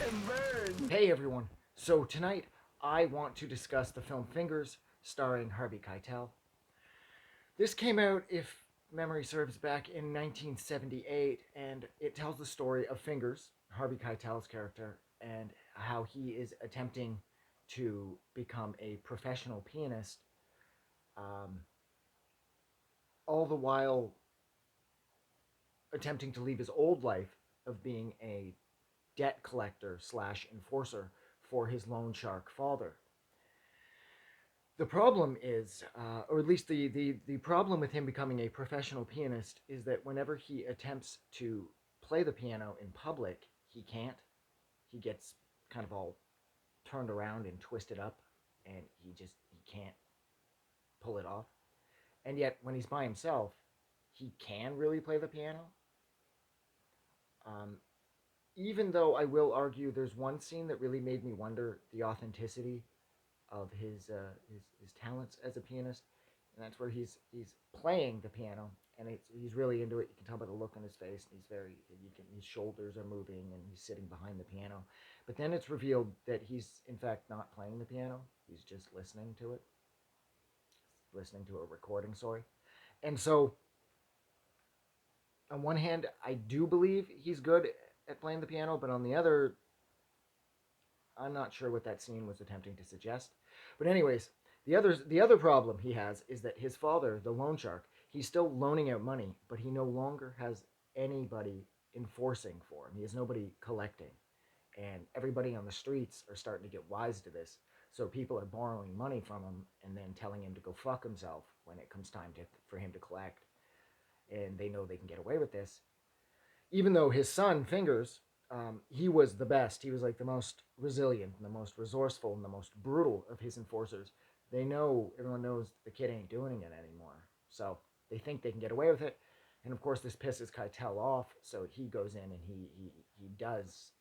and burn. Hey everyone. So tonight I want to discuss the film Fingers, starring Harvey Keitel. This came out, if memory serves, back in 1978, and it tells the story of Fingers, Harvey Keitel's character, and how he is attempting to become a professional pianist, um, all the while attempting to leave his old life of being a debt collector slash enforcer for his loan shark father. The problem is, or at least the problem with him becoming a professional pianist is that whenever he attempts to play the piano in public, he can't. He gets kind of all turned around and twisted up, and he can't pull it off. And yet, when he's by himself, he can really play the piano. Um, Even though I will argue, there's one scene that really made me wonder the authenticity of his talents as a pianist, and that's where he's playing the piano, and he's really into it. You can tell by the look on his face, and his shoulders are moving, and he's sitting behind the piano. But then it's revealed that he's in fact not playing the piano; he's just listening to it, listening to a recording. Sorry, and so on one hand, I do believe he's good at playing the piano, but on the other, I'm not sure what that scene was attempting to suggest. But anyways, the other problem he has is that his father, the loan shark, he's still loaning out money, but he no longer has anybody enforcing for him. He has nobody collecting. And everybody on the streets are starting to get wise to this. So people are borrowing money from him and then telling him to go fuck himself when it comes time for him to collect. And they know they can get away with this, even though his son Fingers, he was the best. He was like the most resilient and the most resourceful and the most brutal of his enforcers. Everyone knows the kid ain't doing it anymore, so they think they can get away with it. And of course, this pisses Keitel off, so he goes in and he does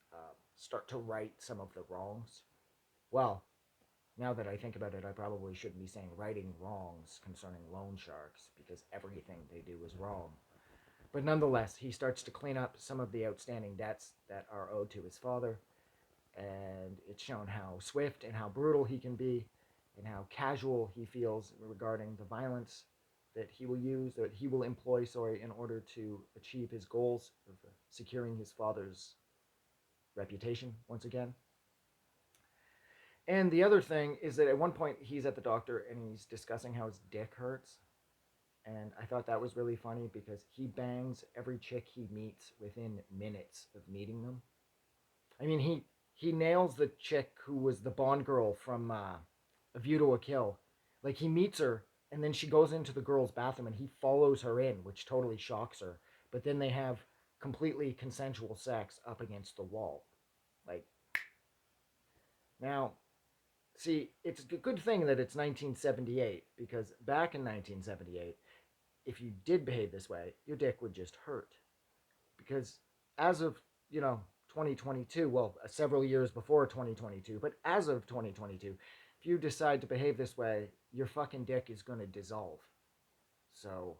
start to right some of the wrongs. Well, now that I think about it, I probably shouldn't be saying righting wrongs concerning loan sharks because everything they do is wrong. But nonetheless, he starts to clean up some of the outstanding debts that are owed to his father, and it's shown how swift and how brutal he can be, and how casual he feels regarding the violence that he will employ, sorry, in order to achieve his goals of securing his father's reputation once again. And the other thing is that at one point he's at the doctor and he's discussing how his dick hurts, and I thought that was really funny because he bangs every chick he meets within minutes of meeting them. I mean, he nails the chick who was the Bond girl from A View to a Kill. Like he meets her, and then she goes into the girl's bathroom, and he follows her in, which totally shocks her. But then they have completely consensual sex up against the wall. Like now, see, it's a good thing that it's 1978 because back in 1978, if you did behave this way, your dick would just hurt. Because as of, 2022, well, several years before 2022, but as of 2022, if you decide to behave this way, your fucking dick is going to dissolve. So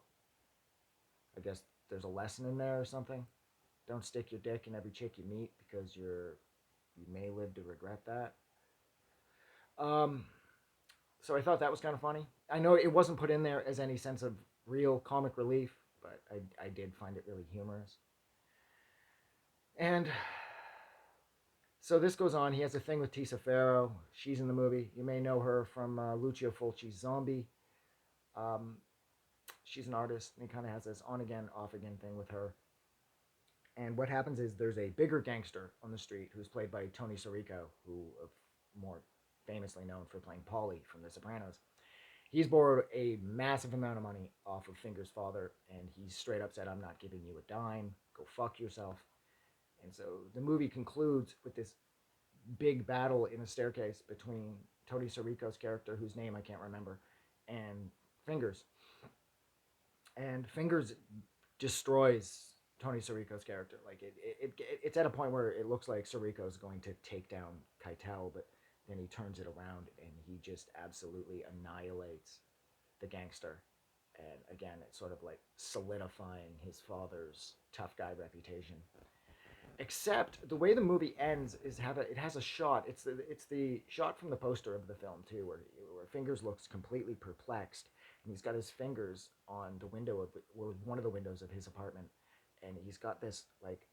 I guess there's a lesson in there or something. Don't stick your dick in every chick you meet because you may live to regret that. Um, so I thought that was kind of funny. I know it wasn't put in there as any sense of real comic relief, but I did find it really humorous. And so this goes on. He has a thing with Tisa Farrow. She's in the movie. You may know her from Lucio Fulci's Zombie. Um, she's an artist, and he kind of has this on again, off again thing with her. And what happens is there's a bigger gangster on the street who's played by Tony Sirico, who more famously known for playing Paulie from The Sopranos. He's borrowed a massive amount of money off of Finger's father, and he's straight up said, "I'm not giving you a dime. Go fuck yourself." And so the movie concludes with this big battle in a staircase between Tony Sirico's character, whose name I can't remember, and Fingers. And Fingers destroys Tony Sirico's character. Like it's at a point where it looks like Sirico's going to take down Keitel, but then he turns it around and he just absolutely annihilates the gangster. And again, it's sort of like solidifying his father's tough guy reputation. Except the way the movie ends is it has a shot. It's the shot from the poster of the film too, where Fingers looks completely perplexed, and he's got his fingers on the window or one of the windows of his apartment, and he's got this like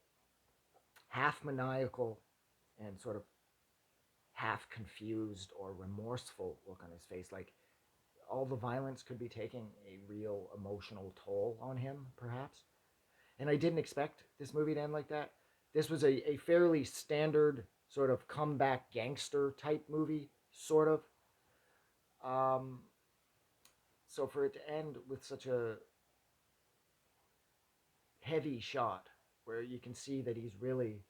half maniacal and sort of half confused or remorseful look on his face, like all the violence could be taking a real emotional toll on him, perhaps. And I didn't expect this movie to end like that. This was a fairly standard sort of comeback gangster type movie, sort of. Um, so for it to end with such a heavy shot where you can see that he's really,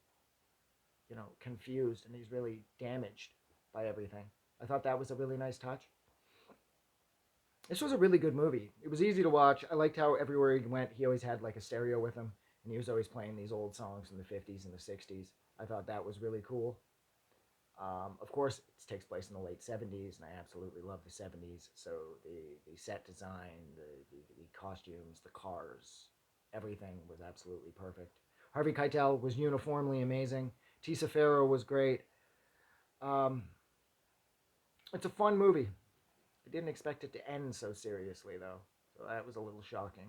confused and he's really damaged by everything, I thought that was a really nice touch. This was a really good movie. It was easy to watch. I liked how everywhere he went, he always had like a stereo with him, and he was always playing these old songs from the 50s and the 60s. I thought that was really cool. Of course, it takes place in the late 70s, and I absolutely love the 70s. So the set design, the costumes, the cars, everything was absolutely perfect. Harvey Keitel was uniformly amazing. Tisa Farrow was great. Um, it's a fun movie. I didn't expect it to end so seriously, though. So that was a little shocking,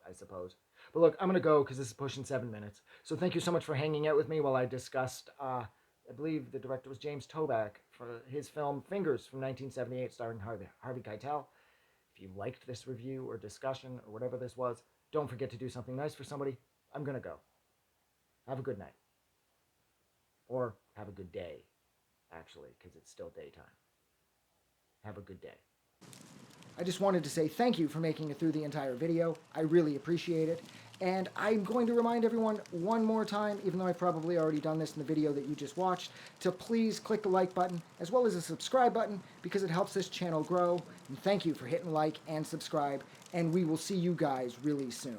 I suppose. But look, I'm going to go because this is pushing 7 minutes. So thank you so much for hanging out with me while I discussed, I believe the director was James Toback, for his film Fingers from 1978, starring Harvey Keitel. If you liked this review or discussion or whatever this was, don't forget to do something nice for somebody. I'm going to go. Have a good night. Or have a good day, actually, because it's still daytime. Have a good day. I just wanted to say thank you for making it through the entire video. I really appreciate it. And I'm going to remind everyone one more time, even though I've probably already done this in the video that you just watched, to please click the like button as well as the subscribe button because it helps this channel grow. And thank you for hitting like and subscribe, and we will see you guys really soon.